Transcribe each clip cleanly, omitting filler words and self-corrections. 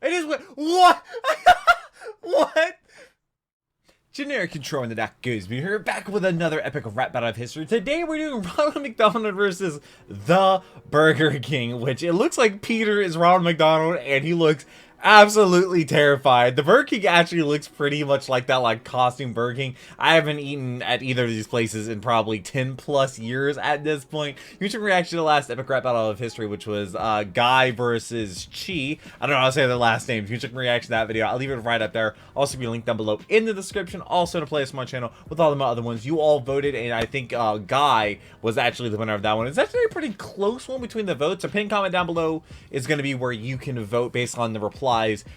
It is what? What? Generic control in the Doc Gooseby here, back with another epic rap battle of history. Today we're doing Ronald McDonald versus the Burger King, which it looks like Peter is Ronald McDonald and he looks absolutely terrified. The Burger King actually looks pretty much like that, like costume Burger King. I haven't eaten at either of these places in probably 10 plus years at this point. You should react to the last epic rap battle of history, which was Guy versus Chi. I don't know how to say their last names. You should react to that video. I'll leave it right up there. Also be linked down below in the description. Also to play on my channel with all the other ones. You all voted, and I think Guy was actually the winner of that one. It's actually a pretty close one between the votes. A pinned comment down below is going to be where you can vote based on the replies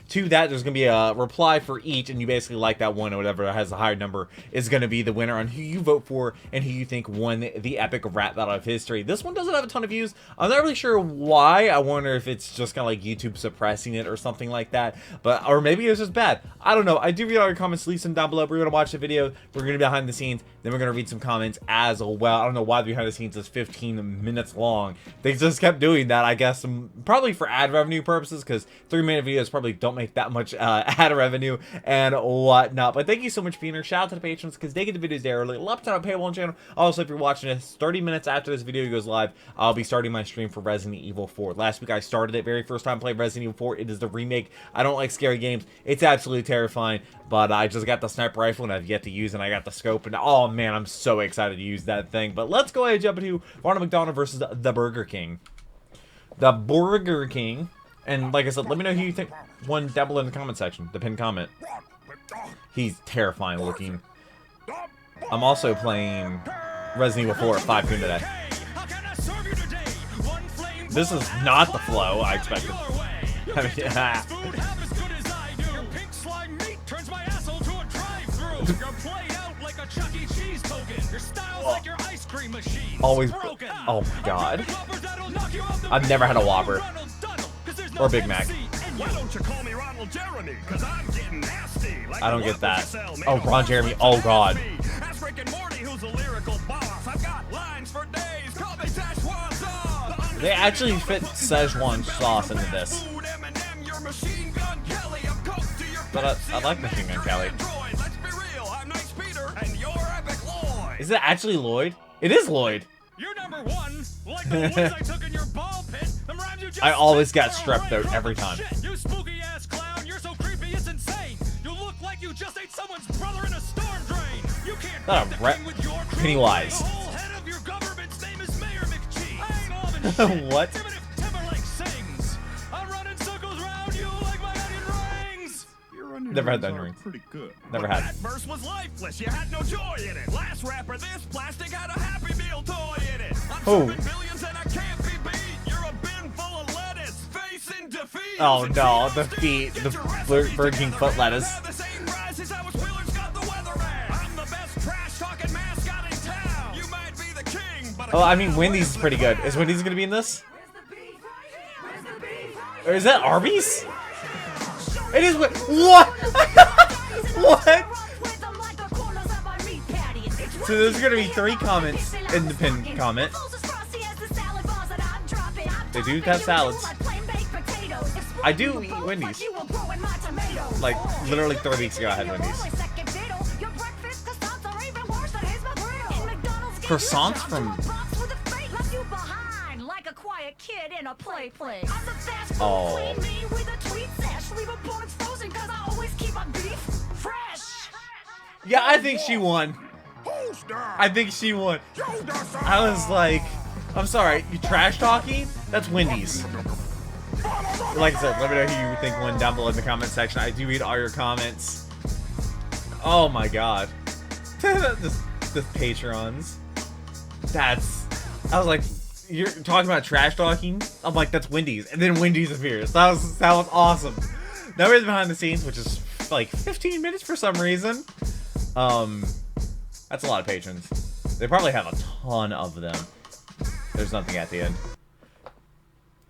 to that. There's gonna be a reply for each, and you basically like that one or whatever has a higher number is gonna be the winner on who you vote for and who you think won the epic rap battle of history. This one doesn't have a ton of views. I'm not really sure why. I wonder if it's just kind of like YouTube suppressing it or something like that, but or maybe it's just bad. I don't know. I do read all your comments. Leave some down below. We're gonna watch the video. We're gonna be behind the scenes. Then we're gonna read some comments as well. I don't know why the behind the scenes is 15 minutes long. They just kept doing that, I guess, probably for ad revenue purposes, because 3-minute videos probably don't make that much ad revenue and whatnot. But thank you so much, Peter. Shout out to the patrons because they get the videos there early. Love to have a paywall channel. Also, if you're watching this 30 minutes after this video goes live, I'll be starting my stream for Resident Evil 4. Last week I started it. Very first time playing Resident Evil 4. It is the remake. I don't like scary games. It's absolutely terrifying. But I just got the sniper rifle and I've yet to use it. And I got the scope, and oh man, I'm so excited to use that thing. But let's go ahead and jump into Ronald McDonald versus the Burger King. The Burger King. And like I said, let me know who you think won down below in the comment section. The pinned comment. He's terrifying looking. I'm also playing Resident Evil 4 at 5 p.m. today. This is not the flow I expected. I mean, yeah. Always. Oh my god. I've never had a Whopper. Or Big Mac. I don't get that. Oh, Ron Jeremy. Oh god. They actually fit Szechuan sauce into this. But I like Machine Gun Kelly. Is it actually Lloyd? It is Lloyd. You're number one, like the ones I took in your ball pit. I always got strep throat every time. You spooky ass clown, you're so creepy it's insane. You look like you just ate someone's brother in a storm drain. You can't not a rep Pennywise. The whole head of your government's name is Mayor McGee. What? Never had that ring. Pretty good. Never had. That verse was lifeless. You had no joy in it. Last rapper, this plastic had a Happy Meal toy in it. I'm serving billions and I can't be beat. You're a bin full of lettuce, facing defeat. Oh no, the feet, the Burger King foot lettuce. I'm the best trash talking mascot in town. You might be the king, but oh, I mean Wendy's is pretty good. Is Wendy's gonna be in this? Or is that Arby's? It is what? What? So there's gonna be 3 comments in the pinned comment. They do have salads. I do eat Wendy's. Like literally 3 weeks ago I had Wendy's. Croissants from. Oh. Yeah, I think she won. I think she won. I was like, I'm sorry, you trash talking? That's Wendy's. Like I said, let me know who you think won down below in the comment section. I do read all your comments. Oh my god. the Patrons. That's. I was like, you're talking about trash talking? I'm like, that's Wendy's. And then Wendy's appears. That was awesome. Now we're behind the scenes, which is like 15 minutes for some reason. That's a lot of patrons. They probably have a ton of them. There's nothing at the end.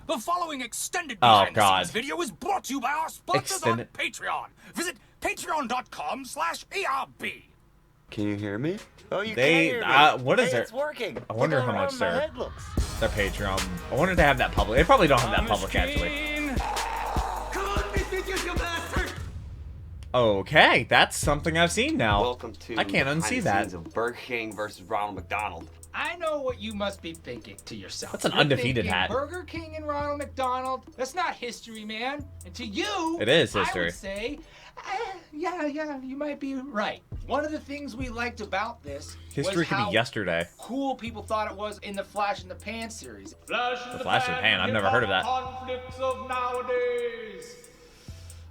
The following extended behind the scenes video is brought to you by our sponsors on Patreon. Visit patreon.com/ERB. Can you hear me? Oh, you can hear me. What is It's working. I wonder how much their Patreon. I wonder if they have that public. They probably don't have that public actually. you bastard! Okay, that's something I've seen now. Welcome to I can't unsee the that. scenes of Burger King versus Ronald McDonald. I know what you must be thinking to yourself. That's an You're undefeated thinking, hat. Burger King and Ronald McDonald? That's not history, man. And to you, It is I history. would say, yeah, you might be right. One of the things we liked about this History was could how be yesterday. cool people thought it was in the Flash in the Pan series. Flash in The Flash in the Pan, I've never heard of that. Conflicts of nowadays.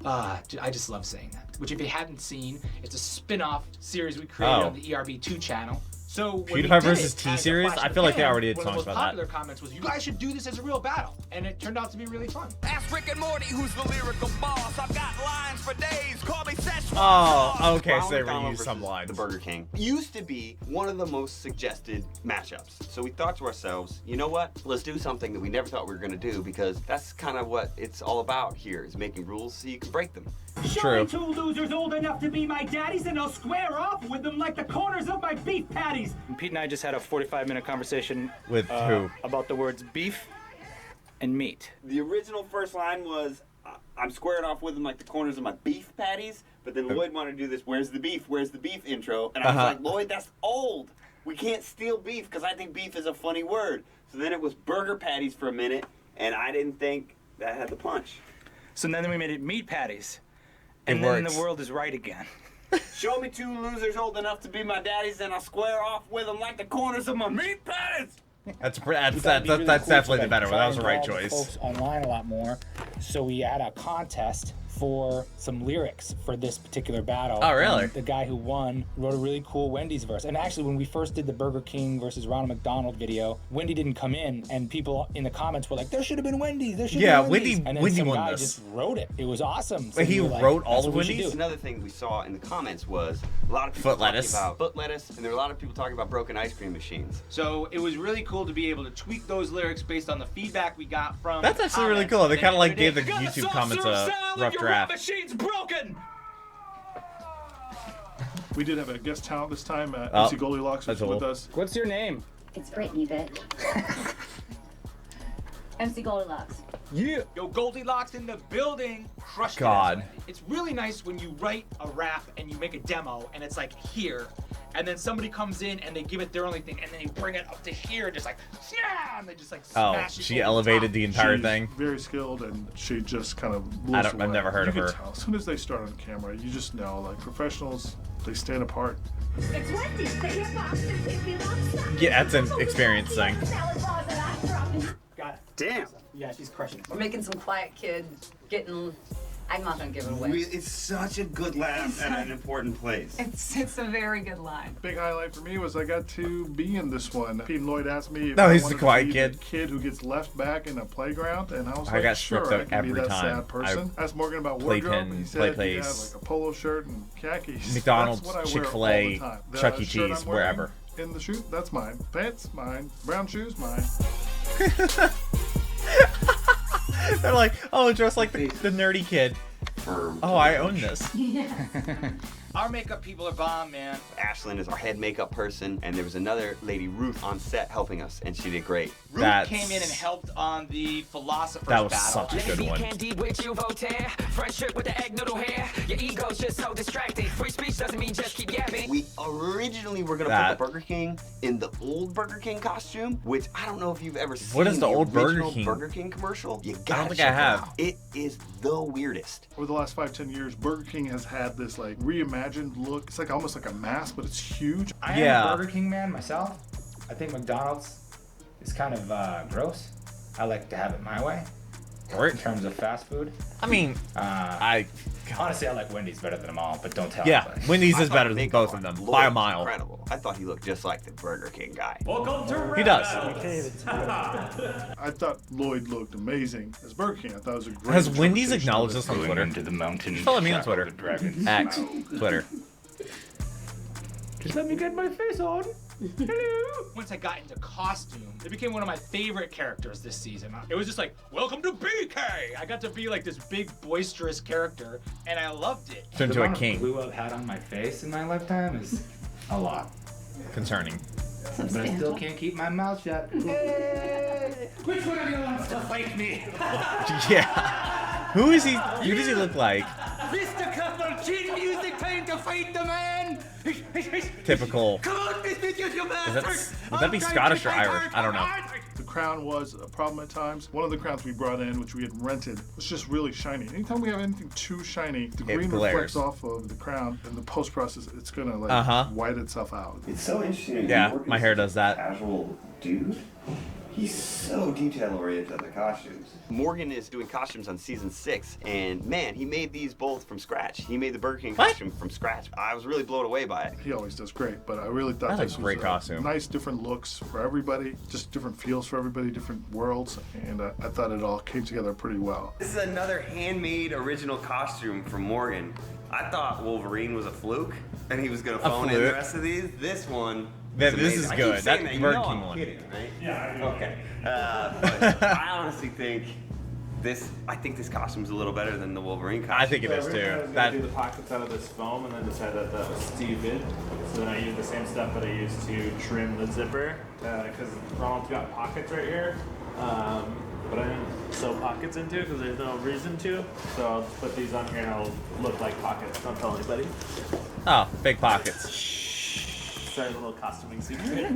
I just love saying that. Which, if you hadn't seen, it's a spin-off series we created on the ERB2 channel. So when PewDiePie we did versus it T as a series? Flash in I the feel like they Pan, already did one of songs the most about popular comments was, you guys should do this as a real battle. And it turned out to be really fun. Ask Rick and Morty who's the lyrical boss. I've got lines for days. Call me Szechuan Oh, sauce. okay, so they Ronald reused versus some lines. The Burger King used to be one of the most suggested matchups. So we thought to ourselves, you know what? Let's do something that we never thought we were going to do, because that's kind of what it's all about here, is making rules so you can break them. Show True. me two losers old enough to be my daddies, and I'll square off with them like the corners of my beef patties. Pete and I just had a 45-minute conversation With who? about the words beef and meat. The original first line was, I'm squaring off with them like the corners of my beef patties, but then Lloyd wanted to do this, where's the beef intro, and I was like, Lloyd, that's old. We can't steal beef, because I think beef is a funny word. So then it was burger patties for a minute, and I didn't think that had the punch. So then we made it meat patties. It And then works. the world is right again. Show me two losers old enough to be my daddies, and I'll square off with them like the corners of my meat patties. That's definitely the better one. That was the right choice. Folks online a lot more, so we had a contest for some lyrics for this particular battle. Oh, really? And the guy who won wrote a really cool Wendy's verse. And actually, when we first did the Burger King versus Ronald McDonald video, Wendy didn't come in, and people in the comments were like, "There should have been Wendy's. There should have been Wendy's." And then Wendy some won guy this. just wrote it. It was awesome. So Wait, he we were like, wrote all "That's of what we should Wendy's? do." Another thing we saw in the comments was a lot of people Foot talking lettuce. about foot lettuce, and there were a lot of people talking about broken ice cream machines. So it was really cool to be able to tweak those lyrics based on the feedback we got from That's the actually really comments, cool. They and kind of like then gave the edited it. YouTube comments a rough draft. machine's broken! We did have a guest talent this time. Oh, MC Goldilocks was that's with cool. us. What's your name? It's Brittany, bitch. MC Goldilocks. Yeah. Yo, Goldilocks in the building, crushed God. it. It's really nice when you write a rap and you make a demo and it's like here, and then somebody comes in and they give it their only thing, and then they bring it up to here, just like, yeah, and they just like Oh, smash it she over the elevated top. the entire She's thing. very skilled, and she just kind of blew I us don't- I've away. never heard you of can her. Tell. As soon as they start on camera, you just know, like, professionals, they stand apart. It's Wendy's, the hip hop and hippie lobster. Yeah, that's an experience thing. Got it. Damn. Yeah, she's crushing it. We're making some quiet kid getting. I'm not gonna give it away. It's such a good laugh at an important place. It's a very good line. Big highlight for me was I got to be in this one. Pete and Lloyd asked me if No, I he's wanted the to quiet be kid. the kid who gets left back in a playground, and I was I like, got sure, stripped I up can be every that time. sad person. I asked Morgan about Playpen, wardrobe, and he said play he had place, like a polo shirt and khakis. McDonald's, That's what I wear Chick-fil-A, all the time. The Chuck E. shirt Cheese, I'm wearing wherever. In the shoot, that's mine. Pants, mine. Brown shoes, mine. They're like, oh, dress like the nerdy kid. Oh, I own this. Our makeup people are bomb, man. Ashlyn is our head makeup person, and there was another lady, Ruth, on set helping us, and she did great. Ruth That's- came in and helped on the Philosopher's That was battle. such a good one. Candy with you, Voltaire. Friendship with the egg noodle hair. Your ego's just so distracting. Free speech doesn't mean just keep yapping. We originally were gonna That- put the Burger King in the old Burger King costume, which I don't know if you've ever seen. What is the old Burger original King? Burger King commercial? You I gotta don't think check I have. it out. It is the weirdest. Over the last 5-10 years, Burger King has had this like reimagined look. It's like almost like a mask, but it's huge. I Yeah. am a Burger King man myself. I think McDonald's is kind of gross. I like to have it my way in terms of fast food. I mean, Honestly, I like Wendy's better than them all, but don't tell yeah, anybody. Wendy's I is thought better the than makeup both of on them Lloyd by a was mile. Incredible. I thought he looked just like the Burger King guy. He does. I thought Lloyd looked amazing as Burger King. I thought it was a great. Has Wendy's interpretation acknowledged of this on it. Twitter? Into the mountain. Follow me on Twitter. X, Twitter. Just let me get my face on. Hello. Once I got into costume, it became one of my favorite characters this season. It was just like, welcome to BK! I got to be like this big, boisterous character, and I loved it. Turned to a king. The glue I've had on my face in my lifetime is a lot. Concerning. But I still can't keep my mouth shut. Hey, which one of you wants to fight me? Yeah. Who is he? Who does he look like? Mr. Cappuccino music time to fight the man. Typical. Come on, Miss Mitchell, you bastard. Would that be Scottish or Irish? I don't know. The crown was a problem at times. One of the crowns we brought in, which we had rented, was just really shiny. Anytime we have anything too shiny, the green reflects off of the crown, and the post process, it's gonna like white itself out. It's so interesting. Yeah, my hair does that. Casual dude. He's so detail-oriented on the costumes. Morgan is doing costumes on season 6, and man, he made these both from scratch. He made the Burger King costume from scratch. I was really blown away by it. He always does great, but I really thought That's this a great was costume. Nice, different looks for everybody, just different feels for everybody, different worlds, and I thought it all came together pretty well. This is another handmade original costume from Morgan. I thought Wolverine was a fluke, and he was gonna phone in the rest of these. This one. This is good. That Burger King one. Kidding, right? Yeah, I do. Okay. But I honestly think I think this costume's a little better than the Wolverine costume. I think it is too. I was gonna do the pockets out of this foam, and then decided that was stupid. So then I used the same stuff that I used to trim the zipper, because Ronald's got pockets right here. But I didn't sew pockets into it because there's no reason to. So I'll just put these on here and it'll look like pockets. Don't tell anybody. Oh, big pockets. Sorry, a little costuming secret.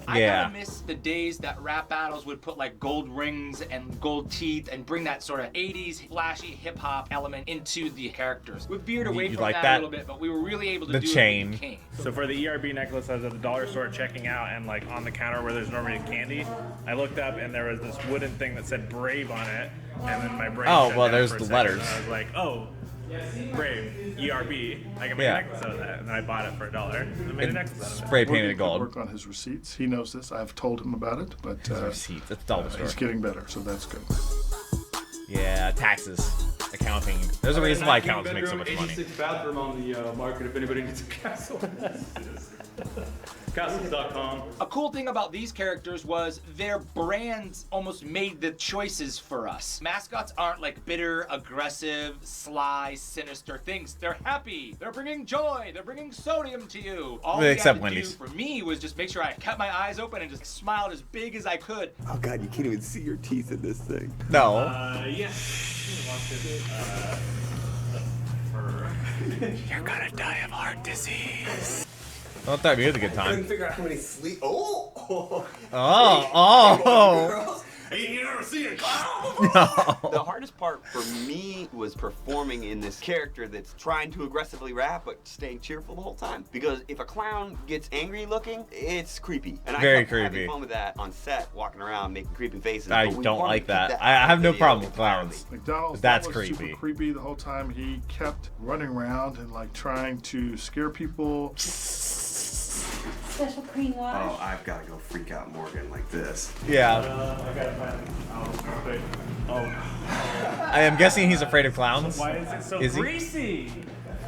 I kind of miss the days that rap battles would put like gold rings and gold teeth and bring that sort of 80s flashy hip hop element into the characters. We veered away from that a little bit, but we were really able to do it with the King. So for the ERB necklace, I was at the dollar store checking out, and like on the counter where there's normally candy, I looked up and there was this wooden thing that said Brave on it, and then my brain shut down there's for a the second, letters. and I was like, oh, Brave, ERB. I can make a necklace out of that, and then I bought it for $1 and I made a necklace out of it. Spray painted gold. Work on his receipts. He knows this. I've told him about it, but receipts. It's dollar store. He's getting better, so that's good. Yeah, taxes, accounting. There's a reason why accountants make so much money. 86 bathroom on the market if anybody needs a castle. Castles.com. A cool thing about these characters was their brands almost made the choices for us. Mascots aren't like bitter, aggressive, sly, sinister things. They're happy. They're bringing joy. They're bringing sodium to you. All we Except had to Wendy's. do for me was just make sure I kept my eyes open and just smiled as big as I could. Oh God, you can't even see your teeth in this thing. No. Yeah. You're gonna die of heart disease. Don't that be a good I time. couldn't figure out how many sleep. Oh. Oh. You never see a clown. No. The hardest part for me was performing in this character that's trying to aggressively rap but staying cheerful the whole time. Because if a clown gets angry looking, it's creepy. And Very I kept having creepy. fun with that on set, walking around making creepy faces. I but we don't wanted like to keep that. out I of have the no video problem with entirely. clowns. McDonald's That's was creepy. super creepy the whole time. He kept running around and like trying to scare people. Special cream wash. Oh, I've got to go freak out Morgan like this. Yeah. I gotta find. I am guessing he's afraid of clowns. Why is it so Is he? greasy?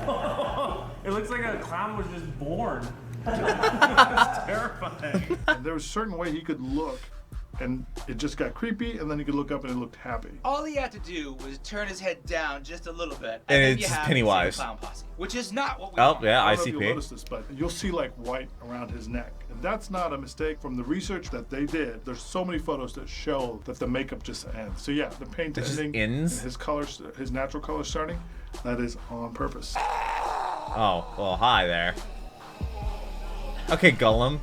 It looks like a clown was just born. It's terrifying. And there was a certain way he could look, and it just got creepy, and then he could look up and it looked happy. All he had to do was turn his head down just a little bit, And then it's you have Pennywise. the same clown posse, which is not what we Oh, want. yeah, I don't know if you'll ICP. notice this, but you'll see like white around his neck. And that's not a mistake from the research that they did. There's so many photos that show that the makeup just ends. So yeah, the paint It just ending ends? and his colors, his natural color starting, that is on purpose. Oh, well, hi there. Okay, Gollum.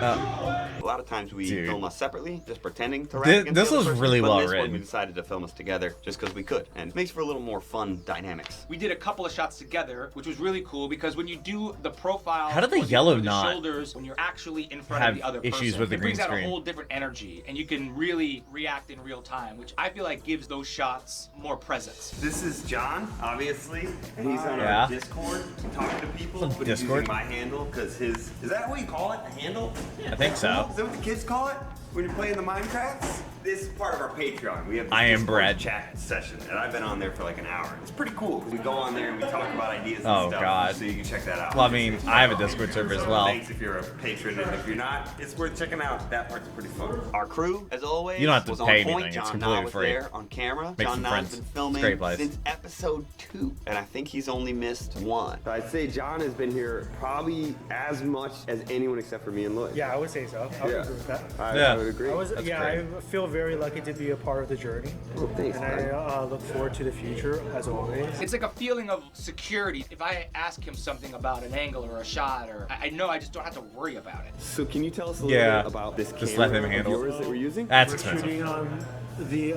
A lot of times we Dude. film us separately, just pretending to rap This- against this the other was person, really but well this one written. we decided to film us together just because we could, and it makes for a little more fun dynamics. We did a couple of shots together, which was really cool because when you do the profile, How did the or yellow or the not shoulders, when you're actually in front have of the other issues person, with the it brings green out a screen? whole different energy, and you can really react in real time, which I feel like gives those shots more presence. This is John, obviously, and he's on Yeah. our Discord talking to people, but he's Discord? using my handle because his, is that what you call it, a handle? I think so. Is that what the kids call it when you're playing the Minecrafts? This is part of our Patreon. We have this I am Discord Brad. chat session, and I've been on there for like an hour. It's pretty cool because we go on there and we talk about ideas and Oh, stuff. God. So you can check that out. Well, I mean, I have a Discord server as well. Thanks if you're a patron, and if you're not, it's worth checking out. That part's pretty fun. Our crew, as always, You don't have to was pay on point. anything. It's John completely Nah was free. there on camera. Make John some Nah's friends. been It's a filming great place. since episode 2, and I think he's only missed 1. I'd say John has been here probably as much as anyone except for me and Lloyd. Yeah, I would say so. I would Yeah. agree with that. I would agree. I feel very lucky to be a part of the journey. Oh, thanks, and I look forward to the future, as always. It's like a feeling of security. If I ask him something about an angle or a shot, or I know I just don't have to worry about it. So can you tell us a little bit about this just camera let him of handle yours that we're using? That's We're expensive. shooting on the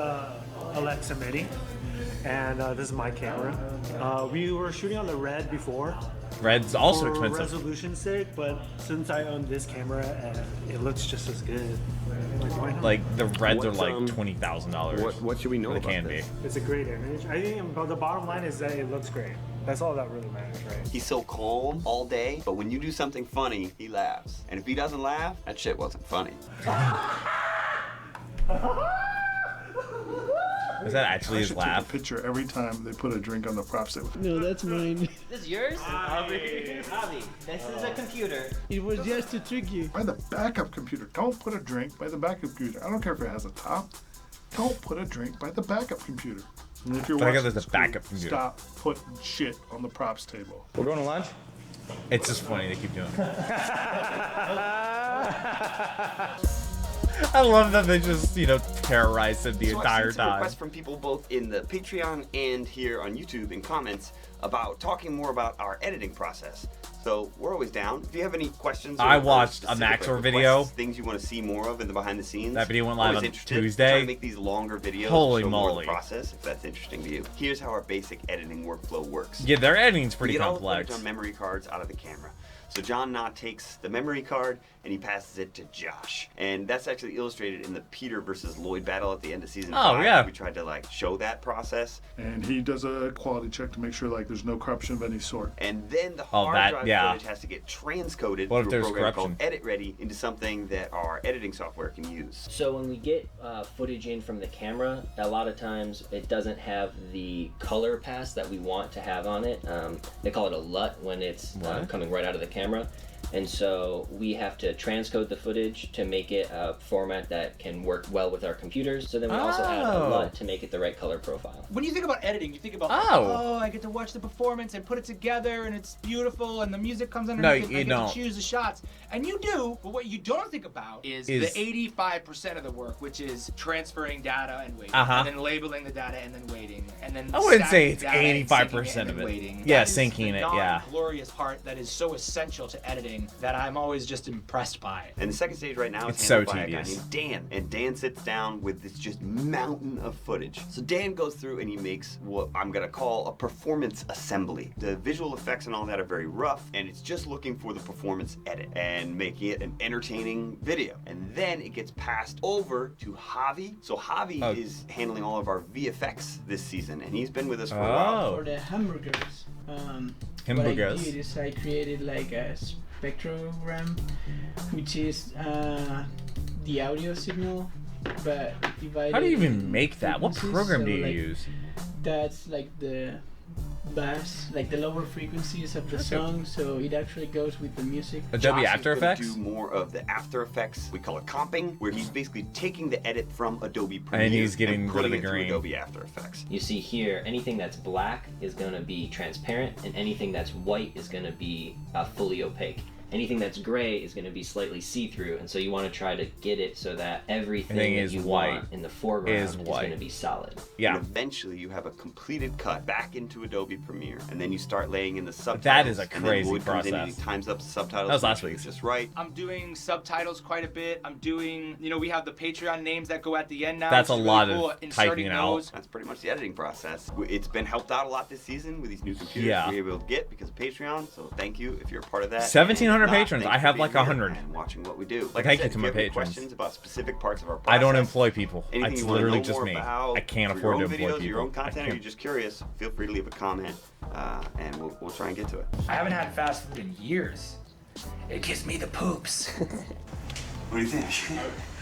Alexa Mini, and this is my camera. We were shooting on the Red before. Red's also for expensive. resolution's sake, but since I own this camera, and it looks just as good. Like, why not? Like the Reds are What's, like $20,000. What should we know They about can this? It's a great image. I think the bottom line is that it looks great. That's all that really matters, right? He's so calm all day, but when you do something funny, he laughs. And if he doesn't laugh, that shit wasn't funny. Is that actually I his should laugh? take a picture every time they put a drink on the props table. No, that's mine. This is yours? Avi, this is a computer. It was just to trick you. By the backup computer. Don't put a drink by the backup computer. I don't care if it has a top. Don't put a drink by the backup computer. And if you're But I guess watching there's this a backup crew, computer. stop putting shit on the props table. We're going to lunch? It's just funny they keep doing it. I love that they just, terrorize him the So entire I've seen some time. requests from people both in the Patreon and here on YouTube in comments about talking more about our editing process. So we're always down. If you have any questions, I or watched a specific, Maxor requests, video. things you want to see more of in the behind the scenes. That video went live always on interested. Tuesday. Try to make these longer videos. Holy show more of moly. the process, if that's interesting to you. Here's how our basic editing workflow works. Yeah, their editing's pretty we get complex. all the footage on memory cards out of the camera. So John Nah takes the memory card and he passes it to Josh. And that's actually illustrated in the Peter versus Lloyd battle at the end of season 5. yeah. We tried to show that process. And he does a quality check to make sure there's no corruption of any sort. And then the Oh, hard that- drive yeah. footage has to get transcoded What if through a there's program corruption? called Edit Ready into something that our editing software can use. So when we get footage in from the camera, a lot of times it doesn't have the color pass that we want to have on it. They call it a LUT when it's coming right out of the camera. And so we have to transcode the footage to make it a format that can work well with our computers. So then we also add a LUT to make it the right color profile. When you think about editing, you think about, Oh. I get to watch the performance and put it together and it's beautiful and the music comes No, underneath it and you I get don't. to choose the shots. And you do, but what you don't think about is the 85% of the work, which is transferring data and waiting. And then labeling the data and then waiting. And then I wouldn't say stacking it's data and 85% syncing it and of then it. waiting. Yeah, That is syncing the it, yeah. glorious part that is so essential to editing that I'm always just impressed by it. And the second stage right now is It's so handled by a guy tedious. named Dan. And Dan sits down with this just mountain of footage. So Dan goes through and he makes what I'm gonna call a performance assembly. The visual effects and all that are very rough, and it's just looking for the performance edit and making it an entertaining video. And then it gets passed over to Javi. So Javi is handling all of our VFX this season, and he's been with us for a while. For the hamburgers. What Hamburgers. I did is I created like a spectrogram, which is the audio signal, but divided. How do you even in make that? What frequencies. program do So, you like, use? That's like the bass, like the lower frequencies of the song, so it actually goes with the music. Adobe Josh After is gonna Effects? do more of the After Effects. We call it comping, where he's basically taking the edit from Adobe Premiere And he's getting rid of putting the it through green. Adobe After Effects. You see here, anything that's black is going to be transparent, and anything that's white is going to be fully opaque. Anything that's gray is going to be slightly see-through, and so you want to try to get it so that everything Everything that is you white want in the foreground is is white. going to be solid. Yeah. And eventually you have a completed cut back into Adobe Premiere, and then you start laying in the subtitles. That is a and then crazy Lloyd comes in and process. he times up the subtitles. That was to last make sure week's. it's just right. I'm doing subtitles quite a bit. I'm doing, we have the Patreon names that go at the end now. That's which a is lot really of cool, inserting typing out. those. That's pretty much the editing process. It's been helped out a lot this season with these new computers Yeah. we were able to get because of Patreon. So thank you if you're a part of that. 1,700 And if not, patrons. thanks I for have being like here 100. And watching what we do. Like Thank I said, you to my if you have any patrons. questions about specific parts of our I process, don't employ people. anything It's you wanna literally know just more me. about I can't for afford to your own employ videos, people. your own I content, or can't- you're just curious, feel free to leave a comment, and we'll try and get to it. I haven't had fast food in years. It gives me the poops. What do you think?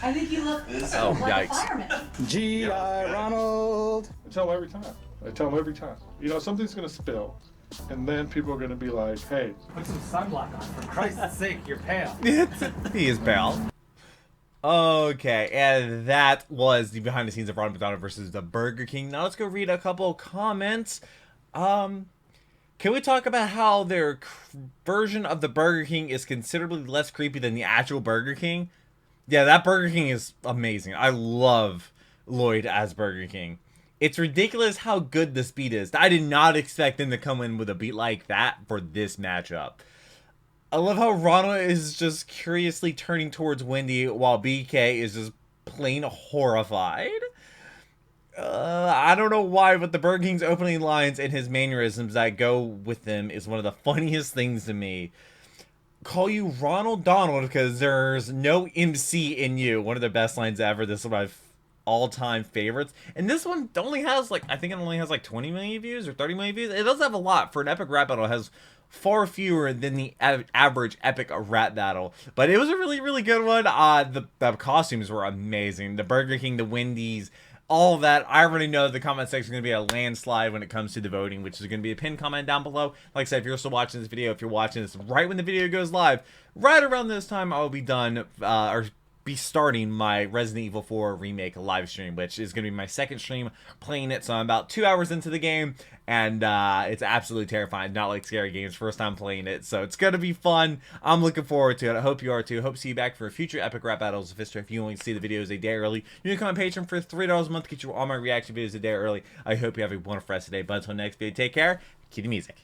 I think you look Oh, like yikes. a fireman. G.I. Ronald. I tell them every time. I tell them every time. You know, something's gonna spill, and then people are gonna be like, "Hey, Put some sunblock on, for Christ's sake, you're pale. He is pal. Okay, and that was the behind the scenes of Ronald McDonald versus the Burger King. Now let's go read a couple comments. Can we talk about how their version of the Burger King is considerably less creepy than the actual Burger King? Yeah, that Burger King is amazing. I love Lloyd as Burger King. It's ridiculous how good this beat is. I did not expect them to come in with a beat like that for this matchup. I love how Ronald is just curiously turning towards Wendy while BK is just plain horrified. I don't know why, but the Burger King's opening lines and his mannerisms that go with them is one of the funniest things to me. Call you Ronald Donald because there's no MC in you. One of the best lines ever. This is one of my all-time favorites. And this one only has, like, I think it only has like 20 million views or 30 million views. It does have a lot. For an epic rap battle, it has far fewer than the average epic rap battle. But it was a really, really good one. The costumes were amazing. The Burger King, the Wendy's, all of that. I already know the comment section is going to be a landslide when it comes to the voting, which is going to be a pinned comment down below. Like I said, if you're still watching this video, if you're watching this right when the video goes live, right around this time, I'll be done, or be starting my Resident Evil 4 remake live stream, which is going to be my second stream playing it. So I'm about 2 hours into the game, and it's absolutely terrifying. Not like scary games, first time playing it, so it's going to be fun. I'm looking forward to it. I hope you are too. Hope to see you back for future epic rap battles of history. If you only see the videos a day early, you can come on Patreon for $3 a month to get you all my reaction videos a day early. I hope you have a wonderful rest of the day, but until next video, take care, keep the music.